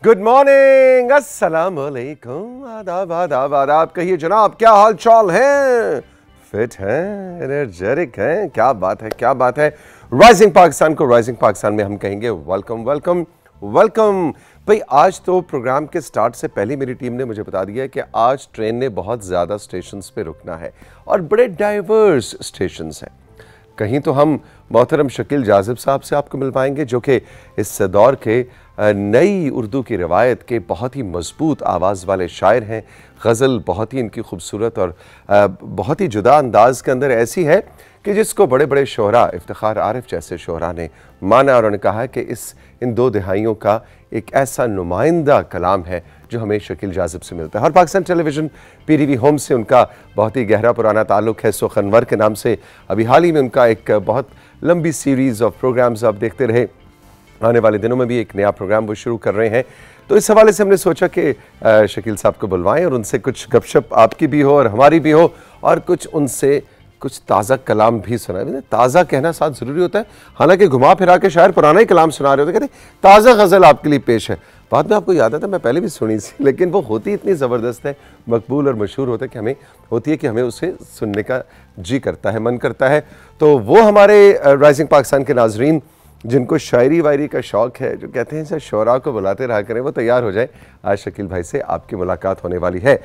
Good morning, अस्सलाम वालेकुम, आदाब आदाब आदाब। कहिए जनाब, क्या हाल चाल है? फिट हैं, एनर्जेटिक हैं? क्या बात है, क्या बात है। राइजिंग पाकिस्तान को राइजिंग पाकिस्तान में हम कहेंगे वेलकम वेलकम वेलकम। भाई आज तो प्रोग्राम के स्टार्ट से पहले मेरी टीम ने मुझे बता दिया है कि आज ट्रेन ने बहुत ज़्यादा स्टेशंस पे रुकना है और बड़े डाइवर्स स्टेशंस हैं। कहीं तो हम मोहतरम शकील जाज़िब साहब से आपको मिल पाएंगे जो कि इस दौर के नई उर्दू की रवायत के बहुत ही मजबूत आवाज़ वाले शायर हैं। गज़ल बहुत ही इनकी खूबसूरत और बहुत ही जुदा अंदाज के अंदर ऐसी है कि जिसको बड़े बड़े शोहरा, इफ्तिखार आरिफ जैसे शोहरा ने माना और उन्होंने कहा कि इन दो दिहाइयों का एक ऐसा नुमाइंदा कलाम है जो हमें शकील जाज़िब से मिलता है। और पाकिस्तान टेलीविज़न PTV होम से उनका बहुत ही गहरा पुराना ताल्लुक़ है। सुखनवर के नाम से अभी हाल ही में उनका एक बहुत लंबी सीरीज़ ऑफ प्रोग्राम्स आप देखते रहे। आने वाले दिनों में भी एक नया प्रोग्राम वो शुरू कर रहे हैं, तो इस हवाले से हमने सोचा कि शकील साहब को बुलवाएं और उनसे कुछ गपशप आपकी भी हो और हमारी भी हो और कुछ उनसे कुछ ताज़ा कलाम भी सुनाए। ताज़ा कहना साथ ज़रूरी होता है, हालांकि घुमा फिरा के शायर पुराना ही कलाम सुना रहे होते, कहते ताज़ा गज़ल आपके लिए पेश है। बाद में आपको याद आता है मैं पहले भी सुनी थी, लेकिन वो होती इतनी ज़बरदस्त है, मकबूल और मशहूर होता है कि हमें उसे सुनने का जी करता है, मन करता है। तो वो हमारे राइजिंग पाकिस्तान के नाजरीन जिनको शायरी वायरी का शौक़ है, जो कहते हैं सर शोरा को बुलाते रहा करें, वो तैयार हो जाए। आज शकील भाई से आपकी मुलाकात होने वाली है।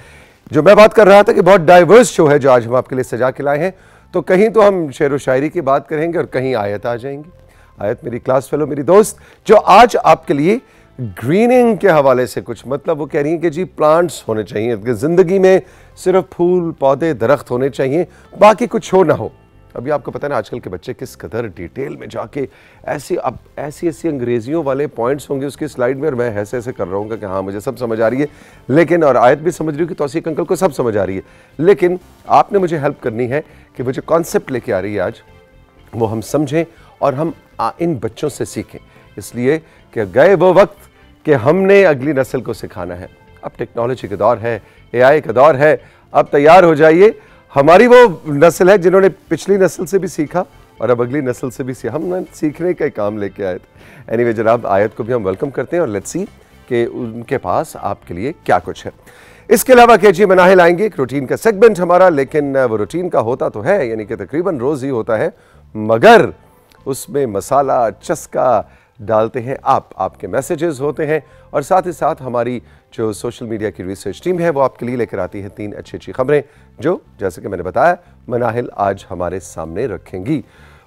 जो मैं बात कर रहा था कि बहुत डाइवर्स शो है जो आज हम आपके लिए सजा के लाए हैं, तो कहीं तो हम शेर व शायरी की बात करेंगे और कहीं आयत आ जाएंगी। आयत मेरी क्लास फेलो, मेरी दोस्त, जो आज आपके लिए ग्रीनिंग के हवाले से कुछ मतलब वो कह रही हैं कि जी प्लांट्स होने चाहिए, कि ज़िंदगी में सिर्फ फूल पौधे दरख्त होने चाहिए, बाकी कुछ हो ना हो। अभी आपको पता है ना आजकल के बच्चे किस कदर डिटेल में जाके ऐसी अंग्रेजियों वाले पॉइंट्स होंगे उसकी स्लाइड में, और मैं ऐसे ऐसे कर रहा हूँ कि हाँ मुझे सब समझ आ रही है, लेकिन और आयत भी समझ रही हूँ कि तौसीक अंकल को सब समझ आ रही है, लेकिन आपने मुझे हेल्प करनी है कि वो जो कॉन्सेप्ट लेके आ रही है आज वो हम समझें और हम इन बच्चों से सीखें, इसलिए कि गए वो वक्त कि हमने अगली नस्ल को सिखाना है। अब टेक्नोलॉजी का दौर है, AI का दौर है, अब तैयार हो जाइए। हमारी वो नस्ल है जिन्होंने पिछली नस्ल से भी सीखा और अब अगली नस्ल से भी सीखा, हम सीखने का काम लेके आए थे। एनीवे जनाब, आयत को भी हम वेलकम करते हैं और लेट्स सी कि उनके पास आपके लिए क्या कुछ है। इसके अलावा KG मनाहिल आएंगे, एक रूटीन का सेगमेंट हमारा, लेकिन वो रूटीन का होता तो है, यानी कि तकरीबन रोज़ ही होता है, मगर उसमें मसाला चस्का डालते हैं आपके मैसेजेस होते हैं, और साथ ही साथ हमारी जो सोशल मीडिया की रिसर्च टीम है वो आपके लिए लेकर आती है 3 अच्छी खबरें जो, जैसे कि मैंने बताया, मनाहिल आज हमारे सामने रखेंगी,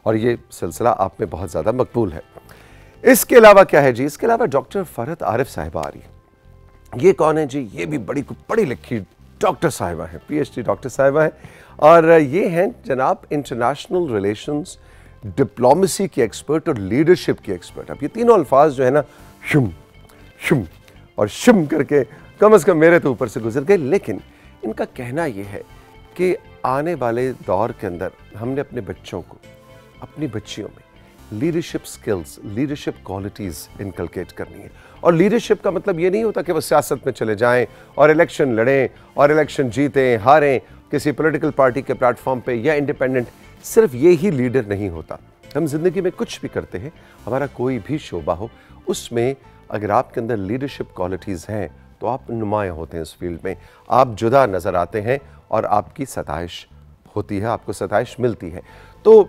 और ये सिलसिला आप में बहुत ज़्यादा मकबूल है। इसके अलावा क्या है जी? इसके अलावा डॉक्टर फरहत आरिफ साहिबा आ रही है। ये कौन है जी? ये भी बड़ी पढ़ी लिखी डॉक्टर साहिबा है, PhD डॉक्टर साहिबा है, और ये हैं जनाब इंटरनेशनल रिलेशंस, डिप्लोमेसी की एक्सपर्ट और लीडरशिप की एक्सपर्ट। अब ये तीनों अल्फाज जो है ना, शुम शुम और शुम करके कम से कम मेरे तो ऊपर से गुजर गए, लेकिन इनका कहना यह है कि आने वाले दौर के अंदर हमने अपने बच्चों को, अपनी बच्चियों में leadership skills, leadership qualities inculcate करनी है। और लीडरशिप का मतलब ये नहीं होता कि वो सियासत में चले जाएं और इलेक्शन लड़ें और इलेक्शन जीतें हारें किसी पॉलिटिकल पार्टी के प्लेटफॉर्म पे या इंडिपेंडेंट। सिर्फ ये ही लीडर नहीं होता। हम जिंदगी में कुछ भी करते हैं, हमारा कोई भी शोबा हो, उसमें अगर आपके अंदर लीडरशिप क्वालिटीज़ हैं तो आप नुमायाँ होते हैं उस फील्ड में, आप जुदा नज़र आते हैं और आपकी सताइश होती है, आपको सताइश मिलती है। तो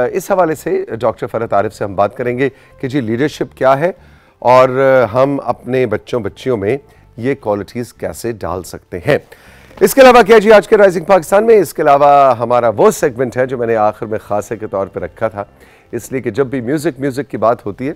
इस हवाले से डॉक्टर फरहत आरिफ से हम बात करेंगे कि जी लीडरशिप क्या है और हम अपने बच्चों बच्चियों में ये क्वालिटीज़ कैसे डाल सकते हैं। इसके अलावा क्या जी आज के राइजिंग पाकिस्तान में, इसके अलावा हमारा वो सेगमेंट है जो मैंने आखिर में खासे के तौर पे रखा था, इसलिए कि जब भी म्यूज़िक की बात होती है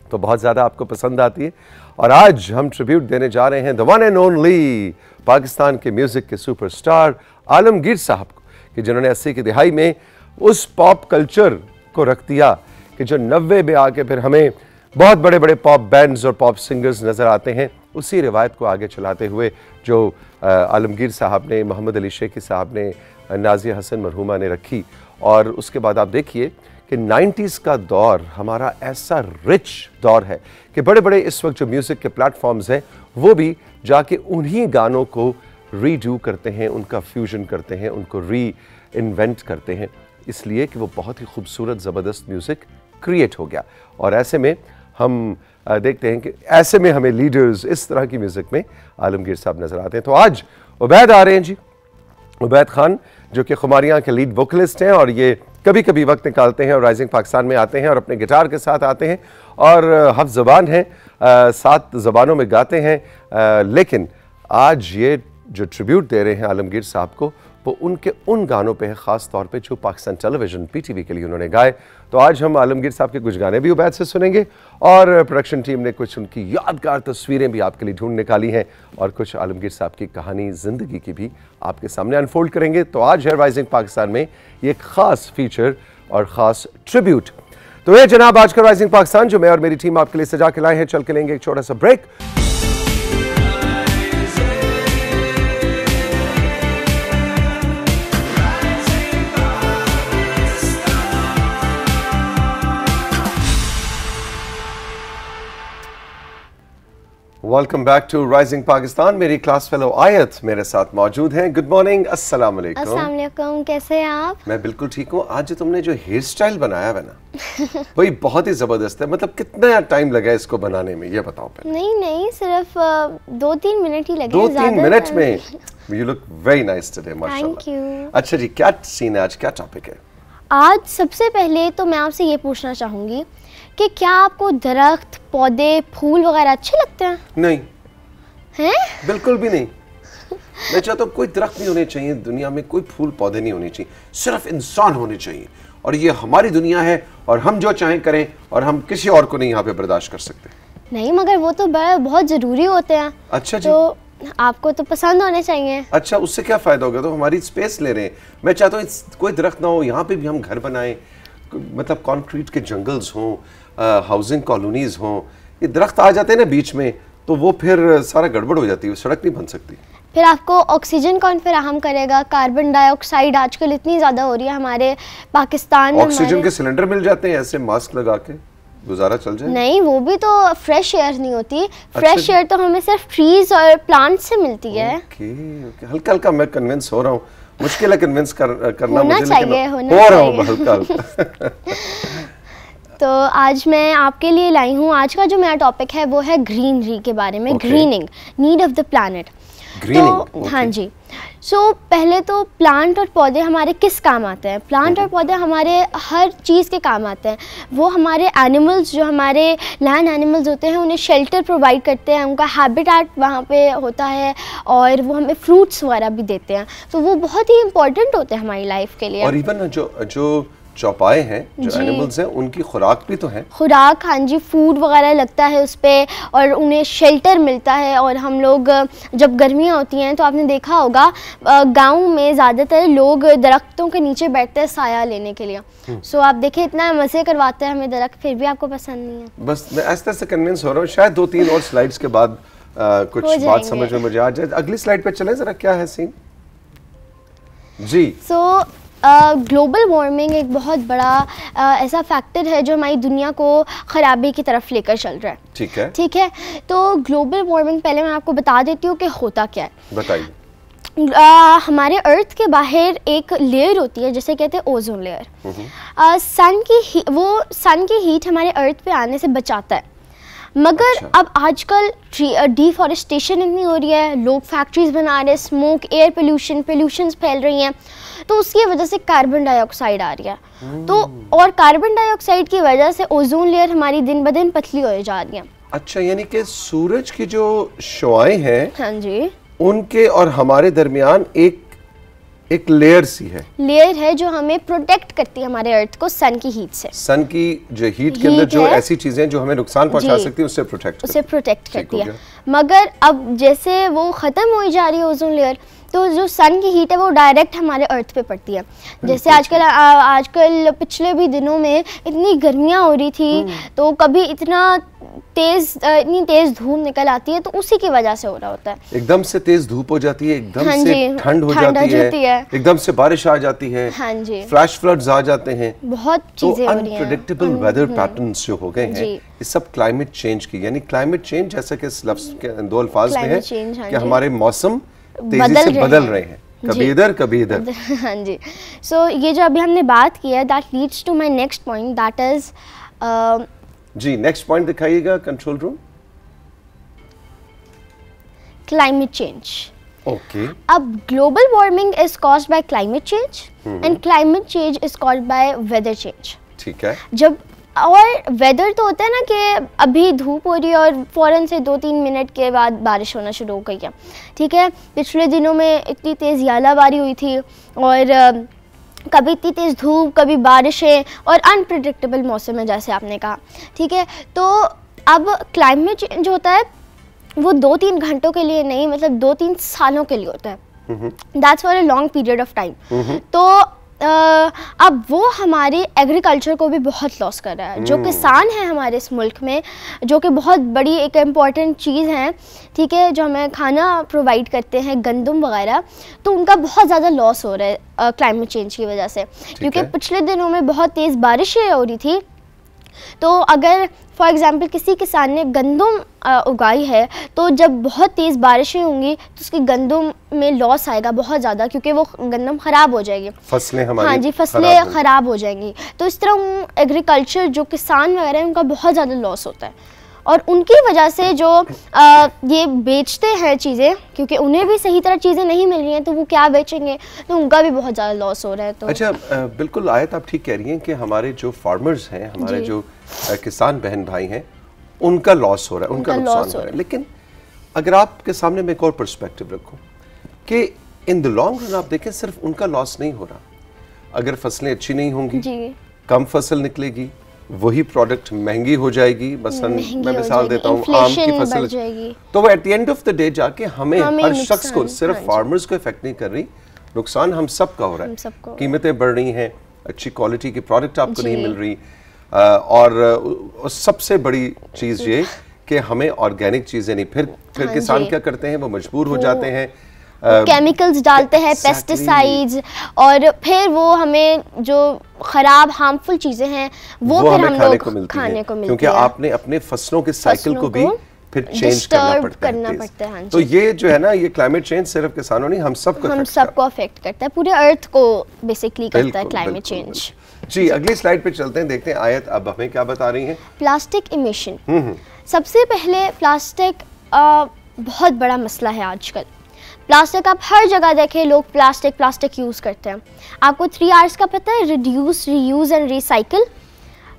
तो बहुत ज़्यादा आपको पसंद आती है, और आज हम ट्रिब्यूट देने जा रहे हैं the one and only Pakistan के म्यूज़िक के सुपरस्टार आलमगीर साहब को, कि जिन्होंने 80 की दिहाई में उस पॉप कल्चर को रख दिया कि जो 90 में आके फिर हमें बहुत बड़े बड़े पॉप बैंड्स और पॉप सिंगर्स नज़र आते हैं। उसी रिवायत को आगे चलाते हुए जो आलमगीर साहब ने, मोहम्मद अली शेखी साहब ने, नाजिया हसन मरहूमा ने रखी, और उसके बाद आप देखिए कि 90s का दौर हमारा ऐसा रिच दौर है कि बड़े बड़े इस वक्त जो म्यूज़िक के प्लेटफॉर्म्स हैं वो भी जाके उन्हीं गानों को रीडू करते हैं, उनका फ्यूजन करते हैं, उनको री इन्वेंट करते हैं, इसलिए कि वो बहुत ही खूबसूरत ज़बरदस्त म्यूज़िक क्रिएट हो गया। और ऐसे में हम देखते हैं कि ऐसे में हमें लीडर्स इस तरह की म्यूज़िक में आलमगीर साहब नज़र आते हैं। तो आज उबैद आ रहे हैं जी, उबैद खान, जो कि खुमारियाँ के लीड वोकलिस्ट हैं और ये कभी कभी वक्त निकालते हैं और राइजिंग पाकिस्तान में आते हैं और अपने गिटार के साथ आते हैं और हफ्ज़ ज़बान हैं, 7 ज़बानों में गाते हैं। लेकिन आज ये जो ट्रिब्यूट दे रहे हैं आलमगीर साहब को, वो उनके उन गानों पे है, ख़ास तौर पे जो पाकिस्तान टेलीविज़न PTV के लिए उन्होंने गाए। तो आज हम आलमगीर साहब के कुछ गाने भी उबैद से सुनेंगे और प्रोडक्शन टीम ने कुछ उनकी यादगार तस्वीरें भी आपके लिए ढूंढ निकाली हैं और कुछ आलमगीर साहब की कहानी ज़िंदगी की भी आपके सामने अनफोल्ड करेंगे। तो आज है राइजिंग पाकिस्तान में ये एक ख़ास फीचर और ख़ास ट्रिब्यूट। तो ये जनाब आज का राइजिंग पाकिस्तान जो मैं और मेरी टीम आपके लिए सजा के लाए हैं। चल के लेंगे एक छोटा सा break. Welcome back to rising Pakistan. मेरी क्लास फेलो आयत मेरे साथ मौजूद हैं। गुड मॉर्निंग, अस्सलाम वालेकुम। अस्सलाम वालेकुम, कैसे हैं आप? मैं बिल्कुल ठीक हूँ। आज जो तुमने जो हेयर स्टाइल बनाया है ना वही बहुत ही जबरदस्त है। मतलब कितना टाइम लगा इसको बनाने में, ये बताओ पहले। नहीं, सिर्फ 2-3 मिनट ही लगे। 2-3 मिनट में you look very nice today, माशाल्लाह। Thank you. अच्छा जी, क्या सीन है आज, क्या टॉपिक है? आज सबसे पहले तो मैं आपसे ये पूछना चाहूंगी कि क्या आपको दरख्त, पौधे, फूल वगैरह अच्छे लगते हैं? नहीं, हैं? बिल्कुल भी नहीं। मैं चाहता हूँ कोई दरख्त नहीं होने चाहिए दुनिया में, कोई फूल पौधे नहीं होने चाहिए, सिर्फ इंसान होने चाहिए। और ये हमारी दुनिया है और हम जो चाहें करें और हम किसी और को नहीं यहाँ पे बर्दाश्त कर सकते। नहीं, मगर वो तो बहुत ज़रूरी होते हैं। अच्छा जी, तो आपको तो पसंद होने चाहिए। अच्छा, उससे क्या फ़ायदा होगा? तो हमारी स्पेस ले रहे हैं। मैं चाहता हूँ कोई दरख्त ना हो, यहाँ पे भी हम घर बनाएं, मतलब कंक्रीट के जंगल्स हों, हाउसिंग कॉलोनीज हों। ये दरख्त आ जाते हैं ना बीच में तो वो फिर सारा गड़बड़ हो जाती है, सड़क नहीं बन सकती। फिर आपको ऑक्सीजन कौन फराहम करेगा? कार्बन डाइऑक्साइड आजकल इतनी ज़्यादा हो रही है हमारे पाकिस्तान में। ऑक्सीजन के सिलेंडर मिल जाते हैं, ऐसे मास्क लगा के गुजारा चल जाए। नहीं, वो भी तो फ्रेश एयर नहीं होती। फ्रेश एयर तो हमें सिर्फ ट्रीज और प्लांट से मिलती है। ओके, हल्का हल्का मैं कन्विंस हो रहा हूँ। मुश्किल है कन्विंस करना होना मुझे, चाहिए, लेकिन होना हो रहा हूँ चाहिए। हल्का। तो आज मैं आपके लिए लाई हूँ, आज का जो मेरा टॉपिक है वो है ग्रीनरी के बारे में। Grinning, need of the planet. तो हाँ जी, पहले तो प्लांट और पौधे हमारे किस काम आते हैं? प्लांट और पौधे हमारे हर चीज़ के काम आते हैं। वो हमारे एनिमल्स, जो हमारे लैंड एनिमल्स होते हैं, उन्हें शेल्टर प्रोवाइड करते हैं, उनका हैबिटेट वहाँ पे होता है और वो हमें फ्रूट्स वगैरह भी देते हैं। तो वो बहुत ही इंपॉर्टेंट होते हैं हमारी लाइफ के लिए। और इवन जो चौपाए हैं, जो एनिमल्स हैं, उनकी खुराक भी तो है। खुराक, हाँ जी, फूड वगैरह लगता है उस पर और उन्हें शेल्टर मिलता है। और हम लोग जब गर्मियाँ होती हैं तो आपने देखा होगा गांव में ज़्यादातर लोग दरख्तों के नीचे बैठते हैं साया लेने के लिए। सो आप देखिए, इतना मज़े करवाते हैं हमें दरख्त, फिर भी आपको पसंद नहीं है। बस मैं ऐसे तरह से कन्विंस हो रहा हूँ। शायद 2-3 और स्लाइड्स के बाद कुछ बात समझ में मुझे आ जाए। अगली स्लाइड पे चलें जरा, क्या है सीन जी? ग्लोबल वार्मिंग एक बहुत बड़ा ऐसा फैक्टर है जो हमारी दुनिया को ख़राबी की तरफ लेकर चल रहा है। ठीक है। तो ग्लोबल वार्मिंग, पहले मैं आपको बता देती हूँ कि होता क्या है। बताइए। हमारे अर्थ के बाहर एक लेयर होती है जिसे कहते हैं ओजोन लेयर। सन की हीट हमारे अर्थ पे आने से बचाता है। मगर अब आजकल डिफॉरेस्टेशन इतनी हो रही है, लोग फैक्ट्रीज बना रहे हैं, स्मोक, एयर पोल्यूशन फैल रही हैं, तो उसकी वजह से कार्बन डाइऑक्साइड आ रही है। तो और कार्बन डाइऑक्साइड की वजह से ओजोन लेयर हमारी दिन ब दिन पतली हो जा रही है। अच्छा, यानी कि सूरज की जो शुआएं हैं, हाँ जी, उनके और हमारे दरमियान एक लेयर सी है। लेयर है जो हमें प्रोटेक्ट करती है हमारे अर्थ को सन की हीट से। सन की जो हीट के अंदर जो ऐसी चीजें जो हमें नुकसान पहुंचा सकती है, उससे प्रोटेक्ट करती है। मगर अब जैसे वो खत्म हो जा रही है ओजोन लेयर, तो जो सन की हीट है वो डायरेक्ट हमारे अर्थ पे पड़ती है। जैसे आजकल पिछले भी दिनों में इतनी गर्मियाँ हो रही थी, तो कभी इतनी तेज धूप निकल आती है, तो उसी की वजह से हो रहा होता है। एकदम से तेज धूप हो जाती है, एकदम से ठंड हो जाती है, एकदम से बारिश आ जाती है, हाँ जी, फ्लैश फ्लड्स आ जाते हैं, बहुत चीजें हो रही हैं। अनप्रेडिक्टेबल वेदर पैटर्न्स जो हो गए हैं, ये सब क्लाइमेट चेंज की, यानी क्लाइमेट चेंज जैसा कि इस लफ्ज के 2 अल्फाज में है कि हमारे मौसम तेजी से बदल रहे हैं, कभी इधर कभी इधर। हाँ जी। सो ये जो अभी हमने बात की है, that leads to my next point, that is जी, नेक्स्ट पॉइंट दिखाइएगा control room. Climate change. Okay. अब global warming is caused by climate change and climate change is caused by weather change. ठीक है। जब और वेदर तो होता है ना कि अभी धूप हो रही है और फ़ौरन से 2-3 मिनट के बाद बारिश होना शुरू हो गई है, ठीक है। पिछले दिनों में इतनी तेज़ यालाबारी हुई थी और कभी इतनी तेज़ धूप, कभी बारिशें और अनप्रेडिक्टेबल मौसम है जैसे आपने कहा, ठीक है। तो अब क्लाइमेट चेंज होता है वो 2-3 घंटों के लिए नहीं, मतलब 2-3 सालों के लिए होता है। That's for a long period of time. तो अब वो हमारे एग्रीकल्चर को भी बहुत लॉस कर रहा है। जो किसान हैं हमारे इस मुल्क में, जो कि बहुत बड़ी एक इम्पॉर्टेंट चीज़ है, ठीक है, जो हमें खाना प्रोवाइड करते हैं, गंदम वगैरह, तो उनका बहुत ज़्यादा लॉस हो रहा है क्लाइमेट चेंज की वजह से। क्योंकि पिछले दिनों में बहुत तेज़ बारिशें हो रही थी, तो अगर फॉर एग्ज़ाम्पल किसी किसान ने गंदम उगाई है, तो जब बहुत तेज़ बारिशें होंगी तो उसकी गंदम में लॉस आएगा बहुत ज़्यादा, क्योंकि वो गंदम ख़राब हो जाएगी, फसलें हमारी, हाँ जी, फसलें ख़राब हो जाएंगी। तो इस तरह एग्रीकल्चर जो किसान वगैरह हैं उनका बहुत ज़्यादा लॉस होता है। और उनकी वजह से जो ये बेचते हैं चीज़ें, क्योंकि उन्हें भी सही तरह चीज़ें नहीं मिल रही हैं, तो वो क्या बेचेंगे, तो उनका भी बहुत ज़्यादा लॉस हो रहा है। तो अच्छा, बिल्कुल आयत, आप ठीक कह रही हैं कि हमारे जो फार्मर्स हैं, हमारे जो किसान बहन भाई हैं, उनका लॉस हो रहा है, उनका नुकसान हो रहा है। लेकिन अगर आपके सामने मैं एक और पर्सपेक्टिव रखूं कि इन द लॉन्ग रन आप देखें, सिर्फ उनका लॉस नहीं हो रहा। अगर फसलें अच्छी नहीं होंगी, कम फसल निकलेगी, वही प्रोडक्ट महंगी हो जाएगी। मसलन मैं मिसाल देता हूँ, आम की फसल, तो वो at the end of the day जाके हमें हर शख्स को, सिर्फ फार्मर्स को इफेक्ट नहीं कर रही, नुकसान हम सब का हो रहा है। कीमतें बढ़ रही हैं, अच्छी क्वालिटी की प्रोडक्ट आपको नहीं मिल रही, और सबसे बड़ी चीज़ ये कि हमें ऑर्गेनिक चीज़ें नहीं, फिर किसान क्या करते हैं, वो मजबूर हो जाते हैं, केमिकल्स डालते हैं, पेस्टिसाइड्स, और फिर वो हमें जो खराब हार्मफुल चीजें हैं वो फिर हम लोग खाने को मिलती है, क्योंकि आपने अपने फसलों के साइकिल को भी फिर चेंज करना पड़ता है। तो ये जो है ना, ये क्लाइमेट चेंज सिर्फ किसानों नहीं, हम सबको अफेक्ट करता है, पूरे अर्थ को बेसिकली करता है क्लाइमेट चेंज। जी, अगली स्लाइड पे चलते हैं, देखते हैं आयत अब हमें क्या बता रही हैं। Plastic emission. सबसे पहले प्लास्टिक बहुत बड़ा मसला है आजकल। प्लास्टिक आप हर जगह देखें, लोग प्लास्टिक यूज़ करते हैं। आपको 3 R's का पता है? Reduce, reuse and recycle.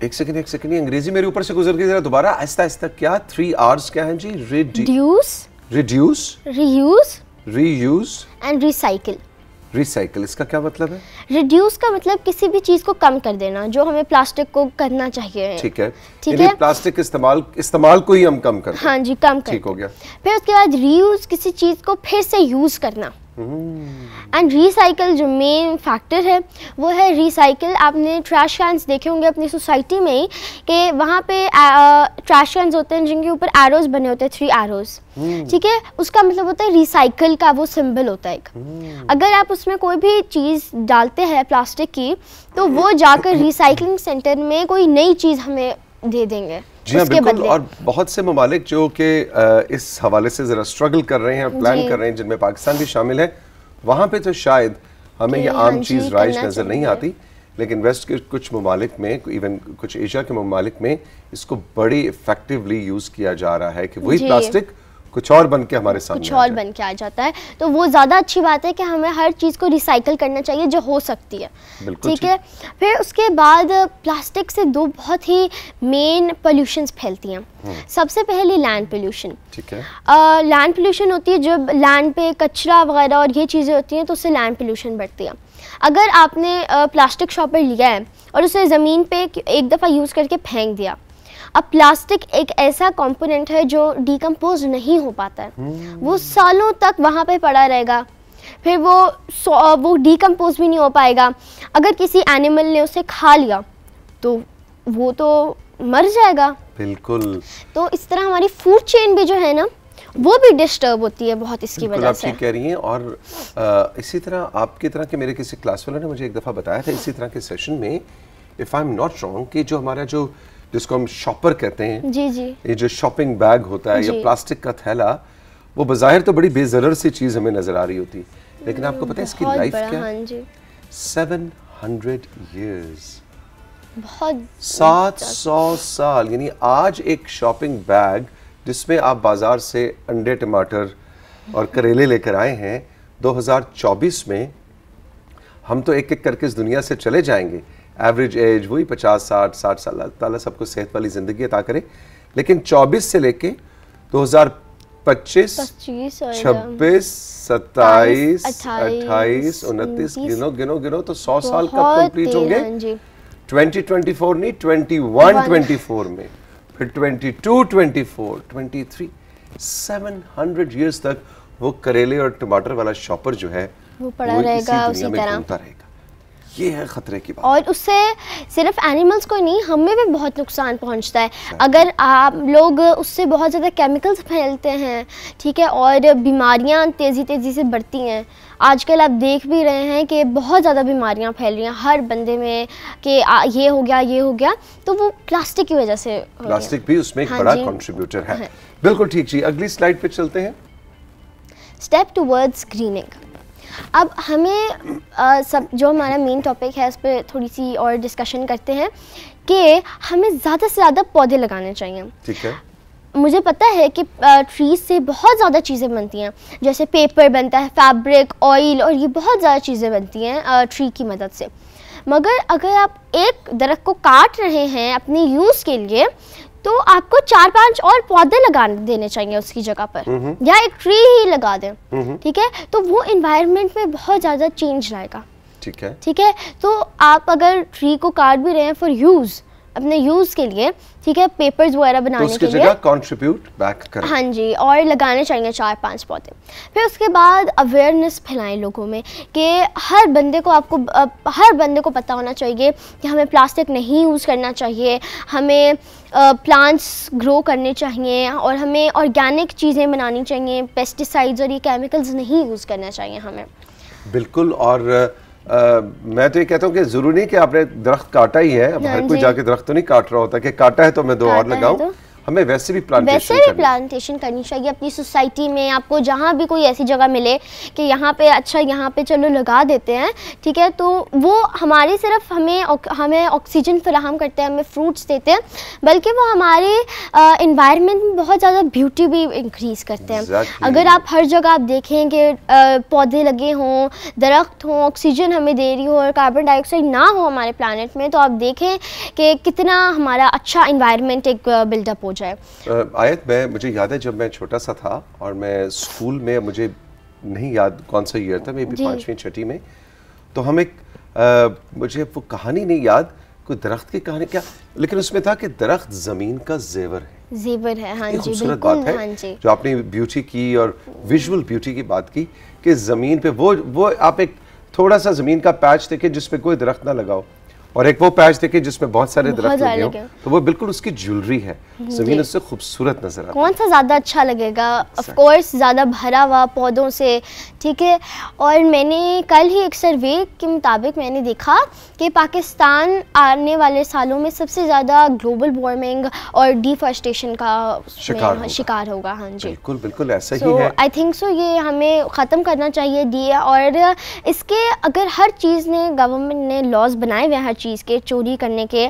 एक सेकंड, अंग्रेजी मेरे ऊपर से गुजर गई, जरा दोबारा आहिस्ता आहिस्ता। क्या 3 R's क्या हैं जी? Reduce, reuse and recycle. Recycle, इसका क्या मतलब है? रिड्यूस का मतलब किसी भी चीज को कम कर देना, जो हमें प्लास्टिक को करना चाहिए। ठीक है, प्लास्टिक इस्तेमाल को ही हम कम कर दें। हाँ जी, कम कर। ठीक हो गया। फिर उसके बाद रीयूज, किसी चीज को फिर से यूज करना। एंड रिसाइकिल जो मेन फैक्टर है वो है रिसाइकिल। आपने ट्रैश कैंस देखे होंगे अपनी सोसाइटी में ही, कि वहाँ पे ट्रैश कैंस होते हैं जिनके ऊपर एरोज बने होते हैं, 3 एरोज, ठीक है। उसका मतलब होता है रिसाइकिल का वो सिंबल होता है एक। अगर आप उसमें कोई भी चीज़ डालते हैं प्लास्टिक की, तो वो जाकर रिसाइकलिंग सेंटर में कोई नई चीज़ हमें दे देंगे। जी हाँ, बिल्कुल। और बहुत से ममालिक जो कि इस हवाले से ज़रा स्ट्रगल कर रहे हैं, प्लान कर रहे हैं, जिनमें पाकिस्तान भी शामिल है, वहाँ पे तो शायद हमें ये आम चीज़ राइज नज़र नहीं आती, लेकिन वेस्ट के कुछ ममालिक में, इवन कुछ एशिया के ममालिक में इसको बड़ी इफेक्टिवली यूज़ किया जा रहा है कि वही प्लास्टिक कुछ और बन के हमारे सामने बन के आ जाता है। तो वो ज़्यादा अच्छी बात है कि हमें हर चीज़ को रिसाइकिल करना चाहिए जो हो सकती है, ठीक है। फिर उसके बाद प्लास्टिक से 2 बहुत ही मेन पोल्यूशंस फैलती हैं। सबसे पहले लैंड पोल्यूशन, ठीक है। लैंड पोल्यूशन होती है जब लैंड पे कचरा वगैरह और ये चीज़ें होती हैं, तो उससे लैंड पोल्यूशन बढ़ती है। अगर आपने प्लास्टिक शॉपर लिया है और उसे ज़मीन पे एक दफ़ा यूज़ करके फेंक दिया, अब प्लास्टिक एक ऐसा कंपोनेंट है जो डिकम्पोज नहीं हो पाता है, वो सालों तक वहाँ पे पड़ा रहेगा, फिर वो डिकम्पोज भी नहीं हो पाएगा। अगर किसी एनिमल ने उसे खा लिया तो वो तो मर जाएगा। बिल्कुल। तो इस तरह हमारी फूड चेन भी जो है ना, वो भी डिस्टर्ब होती है बहुत इसकी वजह से। आप ठीक कह रही हैं। और इसी तरह आपकी तरह के मेरे किसी क्लास वाले ने मुझे एक दफ़ा बताया था इसी तरह के सेशन में, if I am not wrong, कि जो हमारा जिसको हम शॉपर कहते हैं, जी जी, ये जो शॉपिंग बैग होता है या प्लास्टिक का थैला, वो बज़ाहिर तो बड़ी बेज़रर सी चीज़ हमें नज़र आ रही होती है, लेकिन आपको पता है इसकी लाइफ क्या है? 700 years। बहुत 700 साल। यानी आज एक शॉपिंग बैग जिसमें आप बाजार से अंडे, टमाटर और करेले लेकर आए हैं 2024 में, हम तो एक एक करके इस दुनिया से चले जाएंगे। एवरेज एज वही 50-60 साल, ताला सबको सेहत वाली ज़िंदगी अता करे। लेकिन 24 से लेके 2025, 26, 27, 28, 29 गिनो तो 100 साल कब कंप्लीट होंगे? 2024 नहीं, 21-24 में, फिर 22-24, 23, 700 ईयर्स तक वो करेले और टमाटर वाला शॉपर जो है वो पड़ा रहेगा उसी तरह। ये है खतरे की बात। और उससे सिर्फ एनिमल्स को नहीं, हमें भी बहुत नुकसान पहुंचता है। अगर आप लोग उससे बहुत ज़्यादा केमिकल्स फैलते हैं, ठीक है, और बीमारियां तेज़ी से बढ़ती हैं। आजकल आप देख भी रहे हैं कि बहुत ज़्यादा बीमारियां फैल रही हैं हर बंदे में कि ये हो गया, तो वो प्लास्टिक की वजह से। प्लास्टिक भी उसमें एक बड़ा कंट्रीब्यूटर है। बिल्कुल ठीक जी, अगली स्लाइड पे चलते हैं। Step towards grinning. अब हमें सब जो हमारा मेन टॉपिक है उस पर थोड़ी सी और डिस्कशन करते हैं कि हमें ज़्यादा से ज़्यादा पौधे लगाने चाहिए। ठीक है। मुझे पता है कि ट्रीज से बहुत ज़्यादा चीज़ें बनती हैं, जैसे पेपर बनता है, फैब्रिक, ऑयल, और ये बहुत ज़्यादा चीज़ें बनती हैं ट्री की मदद से। मगर अगर आप एक दरख्त को काट रहे हैं अपने यूज़ के लिए, तो आपको 4-5 और पौधे लगा देने चाहिए उसकी जगह पर, या एक ट्री ही लगा दें। ठीक है, तो वो एनवायरनमेंट में बहुत ज़्यादा चेंज लाएगा। ठीक है, तो आप अगर ट्री को काट भी रहे हैं फॉर यूज़, अपने यूज़ के लिए, ठीक है, पेपर्स वगैरह बनाने तो के लिए, जगह कंट्रीब्यूट बैक करें। हाँ जी, और लगाने चाहिए 4-5 पौधे। फिर उसके बाद अवेयरनेस फैलाएं लोगों में कि हर बंदे को पता होना चाहिए कि हमें प्लास्टिक नहीं यूज़ करना चाहिए, हमें प्लांट्स ग्रो करने चाहिए, और हमें ऑर्गेनिक चीज़ें बनानी चाहिए, पेस्टिसाइड्स और ये केमिकल्स नहीं यूज़ करना चाहिए हमें। बिल्कुल। और मैं तो ये कहता हूँ कि जरूरी नहीं कि आपने दरख्त काटा ही है, अब हर कोई जाके दरख्त तो नहीं काट रहा होता कि काटा है तो मैं 2 और लगाऊं। हमें वैसे भी प्लांटेशन करनी चाहिए अपनी सोसाइटी में। आपको जहाँ भी कोई ऐसी जगह मिले कि यहाँ पे चलो लगा देते हैं, ठीक है, तो वो हमारी सिर्फ हमें ऑक्सीजन फराहम करते हैं, हमें फ्रूट्स देते हैं, बल्कि वो हमारे एनवायरनमेंट में बहुत ज़्यादा ब्यूटी भी इंक्रीज़ करते हैं। अगर आप हर जगह आप देखें कि पौधे लगे हों, दरख्त हों, ऑक्सीजन हमें दे रही हो और कार्बन डाइऑक्साइड ना हो हमारे प्लानट में, तो आप देखें कि कितना हमारा अच्छा एनवायरनमेंट एक बिल्डअप हो जाए। आयत, मुझे याद है जब मैं छोटा सा था और मैं स्कूल में, मुझे नहीं याद कौन सा ईयर था, मे बी 5वीं-6वीं में, तो हम एक मुझे वो कहानी नहीं याद, कोई दरख्त की कहानी क्या, लेकिन उसमें था कि दरख्त जमीन का जेवर है। हाँ जी, खूबसूरत बात है। हाँ जी। जो आपने ब्यूटी की और विजुअल ब्यूटी की बात की कि जमीन पे वो आप एक थोड़ा सा जमीन का पैच देखें जिसपे कोई दरख्त ना लगाओ, और एक वो पैच देखें जिसमें बहुत सारे दरख्त लगे हों, तो वो बिल्कुल उसकी ज्वेलरी है। ज़मीन उससे खूबसूरत नजर आता है। कौन सा ज़्यादा अच्छा लगेगा? ऑफ कोर्स ज़्यादा भरा हुआ पौधों से, ठीक है। और मैंने कल ही एक सर्वे के मुताबिक मैंने देखा कि पाकिस्तान आने वाले सालों में सबसे ज़्यादा ग्लोबल वार्मिंग और डिफॉरेस्टेशन का शिकार होगा। हाँ जी, बिल्कुल बिल्कुल ऐसा ही है। आई थिंक सो ये हमें ख़त्म करना चाहिए और इसके अगर हर चीज़ ने, गवर्नमेंट ने लॉज बनाए हुए हैं हर चीज़ के, चोरी करने के,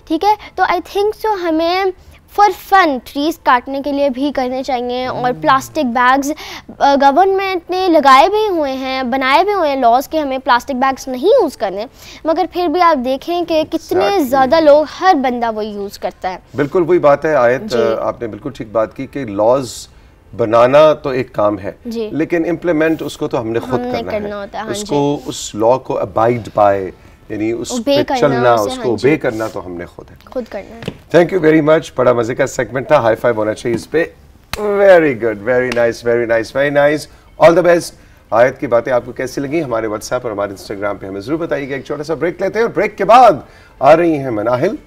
ठीक है, तो आई थिंक सो हमें फॉर फन ट्रीज काटने के लिए भी करने चाहिए। और प्लास्टिक बैग्स गवर्नमेंट ने लगाए भी हुए हैं, बनाए भी हुए हैं लॉज के हमें प्लास्टिक बैग्स नहीं यूज़ करने, मगर फिर भी आप देखें कि कितने ज़्यादा लोग, हर बंदा वो यूज़ करता है। बिल्कुल वही बात है आयत, आपने बिल्कुल ठीक बात की कि लॉज बनाना तो एक काम है, लेकिन इम्प्लीमेंट उसको तो हमने खुद करना है। उसको, उस लॉ को अबाइड बाय, यानी उस पे चलना, उसको ओबे करना तो हमने खुद करना है। थैंक यू वेरी मच, बड़ा मजे का सेगमेंट था, हाई फाइव होना चाहिए इस पे। Very good, very nice, very nice, very nice, all the best. आयत की बातें आपको कैसी लगी? हमारे व्हाट्सएप और हमारे इंस्टाग्राम पे हमें जरूर बताइएगा। एक छोटा सा ब्रेक लेते हैं और ब्रेक के बाद आ रही है मनाहिल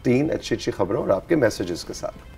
3 अच्छी खबरों और आपके मैसेजेस के साथ।